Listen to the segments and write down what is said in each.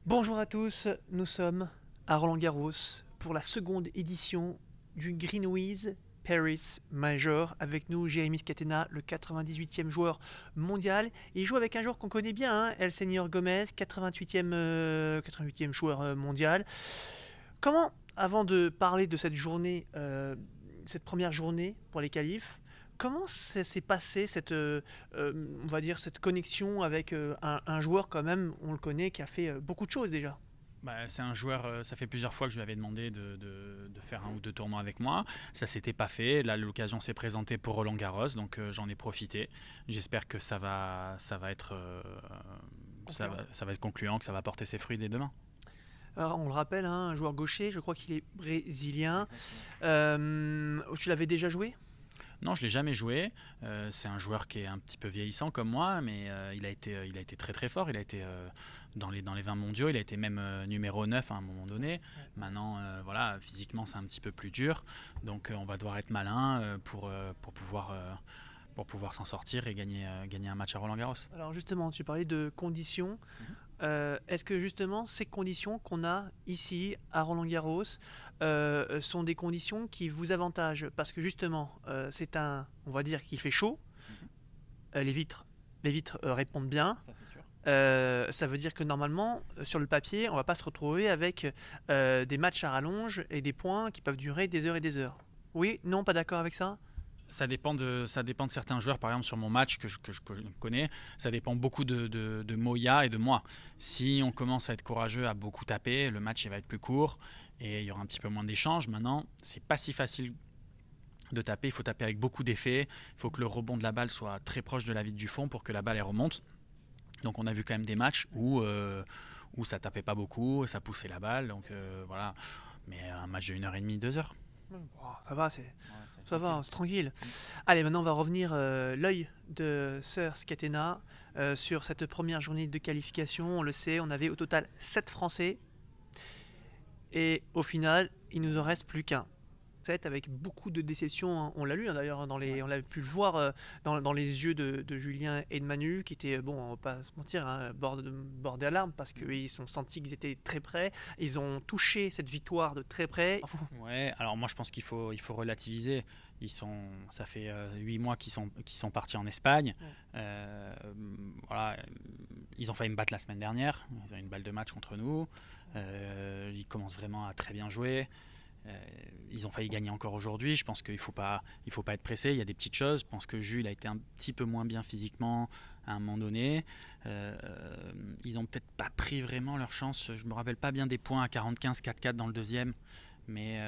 Bonjour à tous, nous sommes à Roland-Garros pour la seconde édition du Greenwiz Paris Major. Avec nous, Jérémy Scatena, le 98e joueur mondial. Il joue avec un joueur qu'on connaît bien, hein, El Senior Gomez, 88e joueur mondial. Comment, avant de parler de cette journée, cette première journée pour les qualifs, comment ça s'est passé on va dire cette connexion avec un joueur quand même, on le connaît, qui a fait beaucoup de choses déjà. C'est un joueur, ça fait plusieurs fois que je lui avais demandé de faire un ou deux tournois avec moi. Ça s'était pas fait. Là, l'occasion s'est présentée pour Roland Garros, donc j'en ai profité. J'espère que ça va être, ça va être concluant, que ça va porter ses fruits dès demain. Alors, on le rappelle, hein, un joueur gaucher, je crois qu'il est brésilien. Tu l'avais déjà joué? Non, je l'ai jamais joué. C'est un joueur qui est un petit peu vieillissant comme moi, mais il a été très très fort. Il a été dans les 20 mondiaux. Il a été même numéro 9 à un moment donné. Maintenant, voilà, physiquement, c'est un petit peu plus dur. Donc, on va devoir être malin pour pouvoir s'en sortir et gagner un match à Roland-Garros. Alors justement, tu parlais de conditions. Est-ce que justement ces conditions qu'on a ici à Roland-Garros sont des conditions qui vous avantagent? Parce que justement, on va dire qu'il fait chaud, les vitres répondent bien. Ça, c'est sûr. Ça veut dire que normalement, sur le papier, on va pas se retrouver avec des matchs à rallonge et des points qui peuvent durer des heures et des heures. Oui, non, pas d'accord avec ça? Ça dépend de certains joueurs. Par exemple, sur mon match que je connais, ça dépend beaucoup de Moya et de moi. Si on commence à être courageux, à beaucoup taper, le match il va être plus court et il y aura un petit peu moins d'échanges. Maintenant, c'est pas si facile de taper. Il faut taper avec beaucoup d'effets. Il faut que le rebond de la balle soit très proche de la vitre du fond pour que la balle elle remonte. Donc, on a vu quand même des matchs où ça tapait pas beaucoup, ça poussait la balle. Donc, voilà. Mais un match de 1 h 30, 2 heures. Oh, ça va, ça Tranquille. va, c'est tranquille. Allez, maintenant on va revenir l'œil de Sir Scatena sur cette première journée de qualification. On le sait, on avait au total 7 Français et au final, il nous en reste plus qu'un. 7 avec beaucoup de déception, hein. On l'a lu, hein, d'ailleurs, hein, on l'a pu le voir dans les yeux de Julien et de Manu qui étaient, bon, on va pas se mentir, hein, bord d'alarme parce qu'ils sont sentis qu'ils étaient très près. Ils ont touché cette victoire de très près. Ouais, alors moi je pense il faut relativiser. Ça fait 8 mois qu'ils sont partis en Espagne. Ouais. Euh, voilà, ils ont failli me battre la semaine dernière. Ils ont une balle de match contre nous. Ils commencent vraiment à très bien jouer. Ils ont failli gagner encore aujourd'hui. Je pense il faut pas être pressé. Il y a des petites choses. Je pense que Jules a été un petit peu moins bien physiquement à un moment donné. Euh, Ils ont peut-être pas pris vraiment leur chance. Je me rappelle pas bien des points à 45, 4-4 dans le deuxième. Mais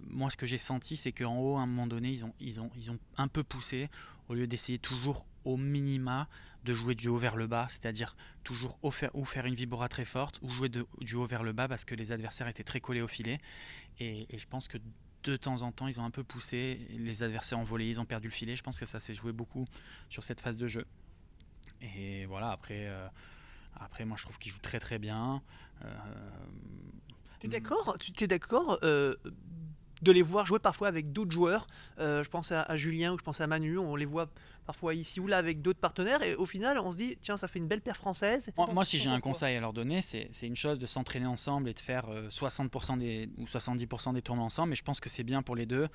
moi, ce que j'ai senti, c'est qu'en haut, à un moment donné, ils ont un peu poussé au lieu d'essayer toujours au minima de jouer du haut vers le bas, c'est-à-dire toujours ou faire une vibora très forte ou jouer du haut vers le bas parce que les adversaires étaient très collés au filet. Et je pense que de temps en temps, ils ont un peu poussé, les adversaires ont volé, ils ont perdu le filet. Je pense que ça s'est joué beaucoup sur cette phase de jeu. Et voilà, après moi, je trouve qu'ils jouent très très bien. Euh, Tu es d'accord de les voir jouer parfois avec d'autres joueurs? Je pense à Julien ou je pense à Manu, on les voit parfois ici ou là avec d'autres partenaires et au final on se dit tiens, ça fait une belle paire française. Moi, si T'en j'ai un penses quoi? conseil à leur donner, c'est une chose de s'entraîner ensemble et de faire 60% ou 70% des tournois ensemble. Mais je pense que c'est bien pour les deux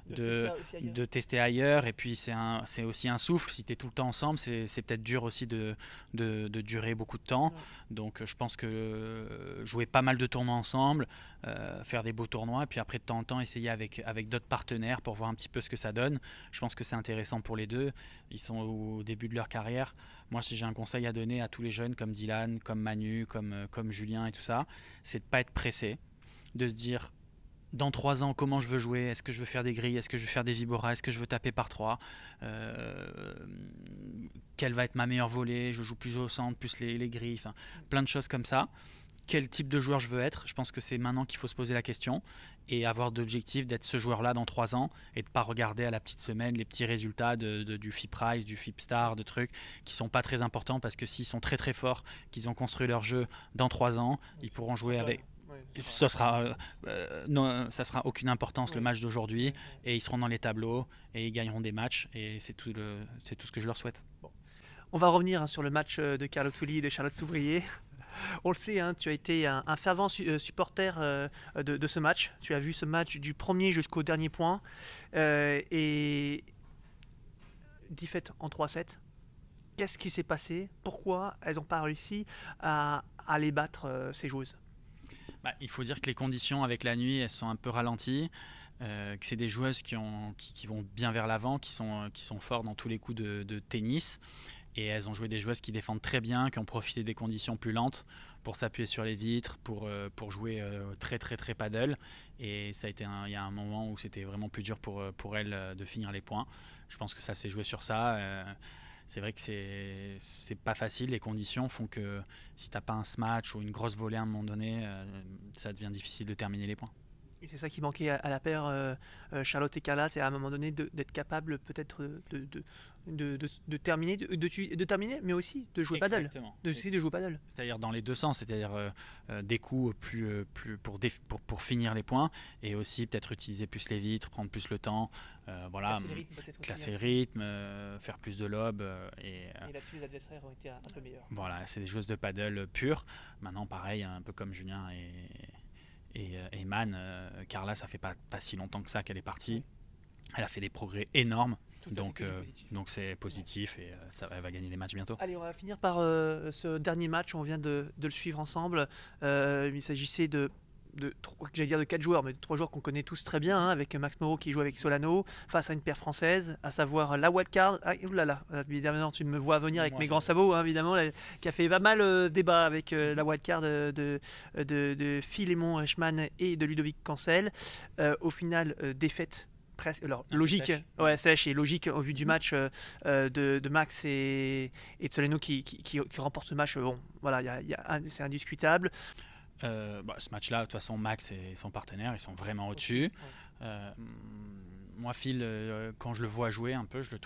De se tester de, aussi ailleurs. de tester ailleurs. Et puis, c'est aussi un souffle. Si tu es tout le temps ensemble, c'est peut-être dur aussi de durer beaucoup de temps. Ouais. Donc, je pense que jouer pas mal de tournois ensemble, faire des beaux tournois, et puis après, de temps en temps, essayer avec d'autres partenaires pour voir un petit peu ce que ça donne. Je pense que c'est intéressant pour les deux. Ils sont au début de leur carrière. Moi, si j'ai un conseil à donner à tous les jeunes comme Dylan, comme Manu, comme Julien et tout ça, c'est de ne pas être pressé, de se dire dans 3 ans comment je veux jouer, est-ce que je veux faire des grilles, est-ce que je veux faire des viboras, est-ce que je veux taper par 3, euh, quelle va être ma meilleure volée, je joue plus au centre, plus les grilles, enfin, plein de choses comme ça. Quel type de joueur je veux être? Je pense que c'est maintenant qu'il faut se poser la question et avoir d'objectifs d'être ce joueur-là dans 3 ans et de ne pas regarder à la petite semaine les petits résultats du FIP Price, du FIP Star, de trucs qui sont pas très importants parce que s'ils sont très très forts, qu'ils ont construit leur jeu dans 3 ans, ils pourront jouer avec. Non, ça sera aucune importance le match d'aujourd'hui et ils seront dans les tableaux et ils gagneront des matchs et c'est tout ce que je leur souhaite. On va revenir, hein, sur le match de Carlo Tulli et de Charlotte Soubrier. On le sait, hein, tu as été un fervent supporter de ce match. Tu as vu ce match du premier jusqu'au dernier point. Et défaite en 3-7. Qu'est-ce qui s'est passé? Pourquoi elles n'ont pas réussi à les battre, ces joueuses? Il faut dire que les conditions avec la nuit, elles sont un peu ralenties. Que c'est des joueuses qui vont bien vers l'avant, qui sont fortes dans tous les coups de tennis. Et elles ont joué des joueuses qui défendent très bien, qui ont profité des conditions plus lentes pour s'appuyer sur les vitres, pour jouer très très très paddle. Et ça a été il y a un moment où c'était vraiment plus dur pour elles de finir les points. Je pense que ça s'est joué sur ça. C'est vrai que c'est pas facile. Les conditions font que si t'as pas un smash ou une grosse volée à un moment donné, ça devient difficile de terminer les points. Et c'est ça qui manquait à la paire Charlotte et Carla, c'est à un moment donné d'être capable peut-être de terminer, mais aussi de jouer paddle. De jouer paddle. C'est-à-dire dans les deux sens, c'est-à-dire des coups pour finir les points, et aussi peut-être utiliser plus les vitres, prendre plus le temps, classer le rythme, faire plus de lobes. Et là-dessus, les adversaires ont été un peu meilleurs. Voilà, c'est des joueuses de paddle pures. Maintenant, pareil, un peu comme Julien et Man, Carla, ça fait pas si longtemps que ça qu'elle est partie. Elle a fait des progrès énormes, donc c'est positif et elle va gagner des matchs bientôt. Allez, on va finir par ce dernier match, on vient de le suivre ensemble. Il s'agissait de 4 joueurs, mais de 3 joueurs qu'on connaît tous très bien, hein, avec Max Moreau qui joue avec Solano, face à une paire française, à savoir la wildcard. Ah, oulala, évidemment, tu me vois venir avec mes grands sabots, hein, évidemment, qui a fait pas mal débat avec la wildcard de Philémon Reichmann et de Ludovic Cancel. Au final, défaite. Alors, logique, sèche et logique au vu du match de Max et de Solano qui remporte ce match. Bon, voilà, c'est indiscutable. Ce match-là, de toute façon, Max et son partenaire, ils sont vraiment au-dessus. Moi, Phil, quand je le vois jouer un peu, je le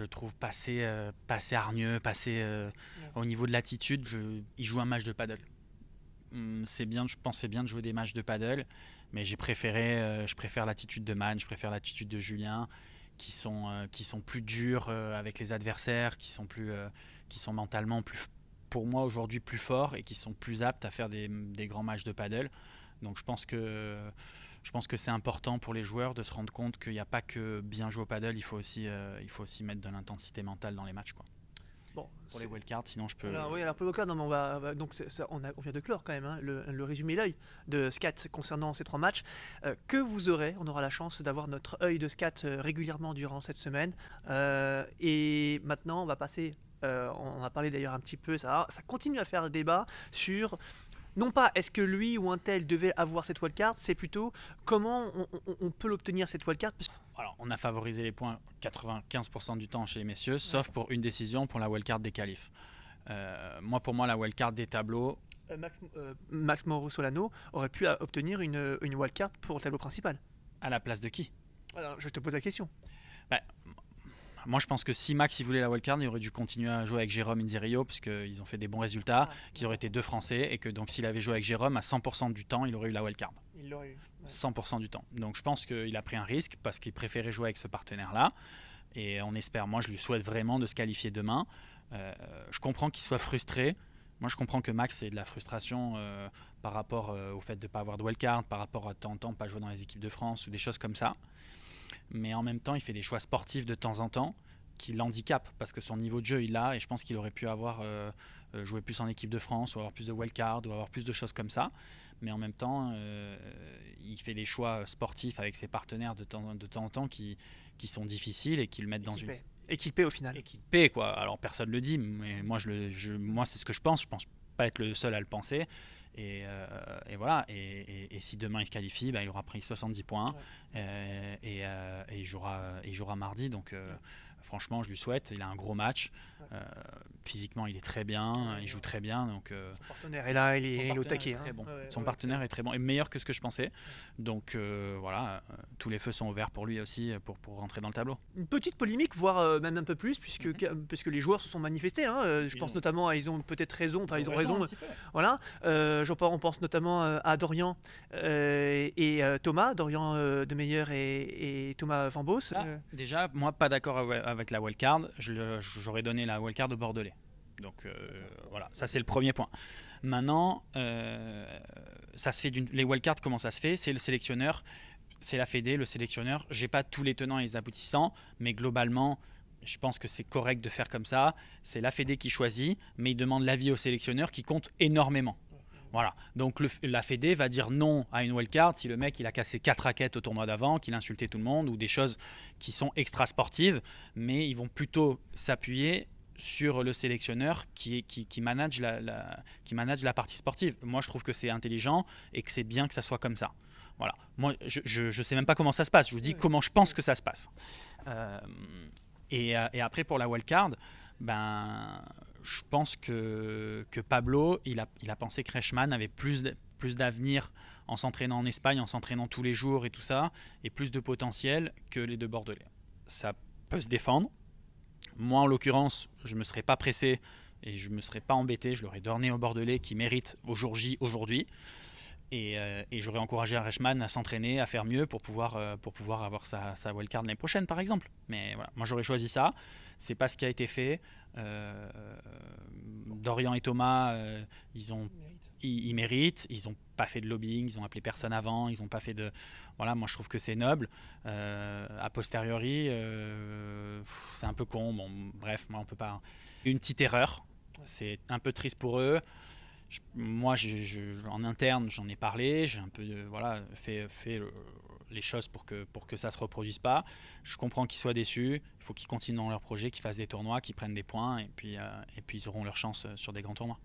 trouve passé hargneux, au niveau de l'attitude. Il joue un match de paddle. C'est bien, je pensais bien de jouer des matchs de paddle, mais je préfère l'attitude de Man, je préfère l'attitude de Julien, qui sont plus durs avec les adversaires, qui sont mentalement pour moi aujourd'hui plus forts et qui sont plus aptes à faire des grands matchs de paddle. Donc je pense que c'est important pour les joueurs de se rendre compte qu'il n'y a pas que bien jouer au paddle, il faut aussi mettre de l'intensité mentale dans les matchs, quoi. Bon, pour les wildcards, sinon je peux. Alors, oui, alors pour le wildcard, on vient de clore quand même, hein, le résumé l'œil de Scat concernant ces 3 matchs que vous aurez. On aura la chance d'avoir notre œil de Scat régulièrement durant cette semaine. Et maintenant, on va passer. On a parlé d'ailleurs un petit peu, ça continue à faire débat sur, non pas est-ce que lui ou un tel devait avoir cette wildcard, c'est plutôt comment on peut l'obtenir cette wildcard. Alors, on a favorisé les points 95% du temps chez les messieurs, sauf pour une décision pour la wildcard des qualifs. Pour moi, la wildcard des tableaux... Max Mauro Solano aurait pu obtenir une wildcard pour le tableau principal. À la place de qui? Alors, je te pose la question. Moi, je pense que si Max il voulait la wildcard, il aurait dû continuer à jouer avec Jérôme Inzerillo, parce qu'ils ont fait des bons résultats, qu'ils auraient été 2 Français, et que donc s'il avait joué avec Jérôme, à 100% du temps, il aurait eu la wildcard. Il l'aurait eu. 100% du temps. Donc je pense qu'il a pris un risque, parce qu'il préférait jouer avec ce partenaire-là. Et on espère, moi je lui souhaite vraiment de se qualifier demain. Je comprends qu'il soit frustré. Moi je comprends que Max ait de la frustration par rapport au fait de ne pas avoir de wildcard, par rapport à de temps en temps pas jouer dans les équipes de France ou des choses comme ça. Mais en même temps, il fait des choix sportifs de temps en temps qui l'handicapent parce que son niveau de jeu il a, et je pense qu'il aurait pu avoir joué plus en équipe de France ou avoir plus de wildcard ou avoir plus de choses comme ça. Mais en même temps, il fait des choix sportifs avec ses partenaires de temps en temps qui sont difficiles et qui le mettent dans une... Et qui paie au final. Et qui paie, quoi. Alors personne ne le dit, mais moi, moi c'est ce que je pense. Je pense pas être le seul à le penser. Et voilà. Et si demain il se qualifie, il aura pris 70 points et il jouera mardi. Donc franchement, je lui souhaite. Il a un gros match. Physiquement, il est très bien. Il joue très bien. Donc, son partenaire est là, il est au taquet. Bon. Son partenaire est très bon et meilleur que ce que je pensais. Donc voilà, tous les feux sont ouverts pour lui aussi pour rentrer dans le tableau. Une petite polémique, voire même un peu plus, puisque les joueurs se sont manifestés. Je pense notamment ils ont peut-être raison. Enfin, ils ont raison. Voilà. On pense notamment à Dorian et Thomas, Dorian de Meyer et Thomas Van Bos. Déjà, moi, pas d'accord avec la wildcard. J'aurais donné la wildcard au Bordelais. Donc voilà, ça c'est le premier point. Maintenant, ça se fait les wildcards, comment ça se fait? C'est le sélectionneur, c'est la Fédé, le sélectionneur. J'ai pas tous les tenants et les aboutissants, mais globalement, je pense que c'est correct de faire comme ça. C'est la Fédé qui choisit, mais il demande l'avis au sélectionneur qui compte énormément. Voilà. Donc la Fédé va dire non à une wildcard si le mec il a cassé 4 raquettes au tournoi d'avant, qu'il a insulté tout le monde ou des choses qui sont extra sportives, mais ils vont plutôt s'appuyer sur le sélectionneur qui manage la partie sportive. Moi, je trouve que c'est intelligent et que c'est bien que ça soit comme ça. Voilà. Moi, je sais même pas comment ça se passe. Je vous dis comment je pense que ça se passe. Et après, pour la wildcard, ben, je pense que Pablo, il a pensé que Reichmann avait plus d'avenir en s'entraînant en Espagne, en s'entraînant tous les jours et tout ça, et plus de potentiel que les deux Bordelais. Ça peut se défendre. Moi, en l'occurrence, je ne me serais pas pressé et je ne me serais pas embêté. Je l'aurais donné au Bordelais qui mérite au jour J aujourd'hui. Et j'aurais encouragé Reichmann à s'entraîner, à faire mieux pour pouvoir avoir sa wildcard l'année prochaine, par exemple. Mais voilà, moi, j'aurais choisi ça. C'est pas ce qui a été fait. Dorian et Thomas, ils méritent. Ils n'ont pas fait de lobbying, ils n'ont appelé personne avant, ils n'ont pas fait de... Voilà, moi je trouve que c'est noble. A posteriori, c'est un peu con. Bon, bref, moi on peut pas... Une petite erreur, c'est un peu triste pour eux. Moi, en interne, j'en ai parlé, j'ai un peu fait les choses pour que ça ne se reproduise pas. Je comprends qu'ils soient déçus, il faut qu'ils continuent dans leur projet, qu'ils fassent des tournois, qu'ils prennent des points, et puis ils auront leur chance sur des grands tournois.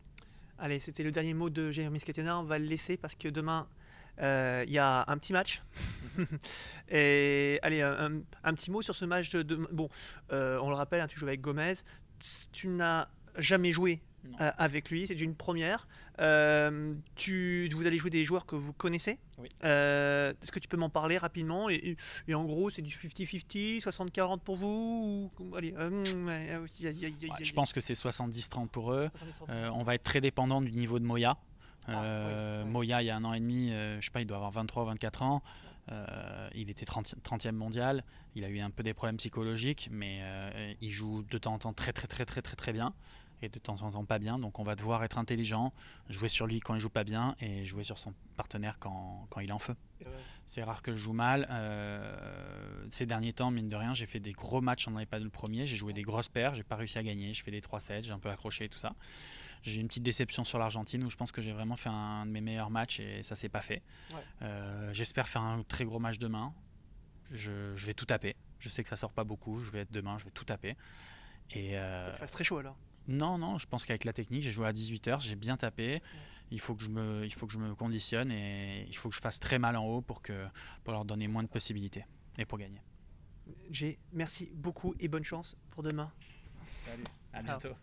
Allez, c'était le dernier mot de Jérémy Scatena, on va le laisser parce que demain, il y a un petit match. Et allez, un petit mot sur ce match bon, on le rappelle, hein, tu joues avec Gomez, tu n'as jamais joué avec lui, c'est une première. Vous allez jouer des joueurs que vous connaissez. Oui. Est-ce que tu peux m'en parler rapidement et en gros, c'est du 50-50, 60-40 pour vous ou... Allez, je pense que c'est 70-30 pour eux. On va être très dépendant du niveau de Moya. Moya, il y a 1 an et demi, je sais pas, il doit avoir 23 ou 24 ans. Il était 30e mondial. Il a eu un peu des problèmes psychologiques, mais il joue de temps en temps très bien. Et de temps en temps pas bien, donc on va devoir être intelligent, jouer sur lui quand il joue pas bien et jouer sur son partenaire quand il est en feu. C'est rare que je joue mal. Ces derniers temps, mine de rien, j'ai fait des gros matchs, j'en avais pas le premier, j'ai joué des grosses paires, j'ai pas réussi à gagner, je fais des 3-7, j'ai un peu accroché et tout ça. J'ai une petite déception sur l'Argentine où je pense que j'ai vraiment fait un de mes meilleurs matchs et ça s'est pas fait. J'espère faire un très gros match demain. Je vais tout taper. Je sais que ça sort pas beaucoup, je vais être demain, je vais tout taper. C'est très chaud alors. Non, je pense qu'avec la technique, j'ai joué à 18h, j'ai bien tapé. Il faut que je me conditionne et il faut que je fasse très mal en haut pour leur donner moins de possibilités et pour gagner. Merci beaucoup et bonne chance pour demain. Salut, à bientôt.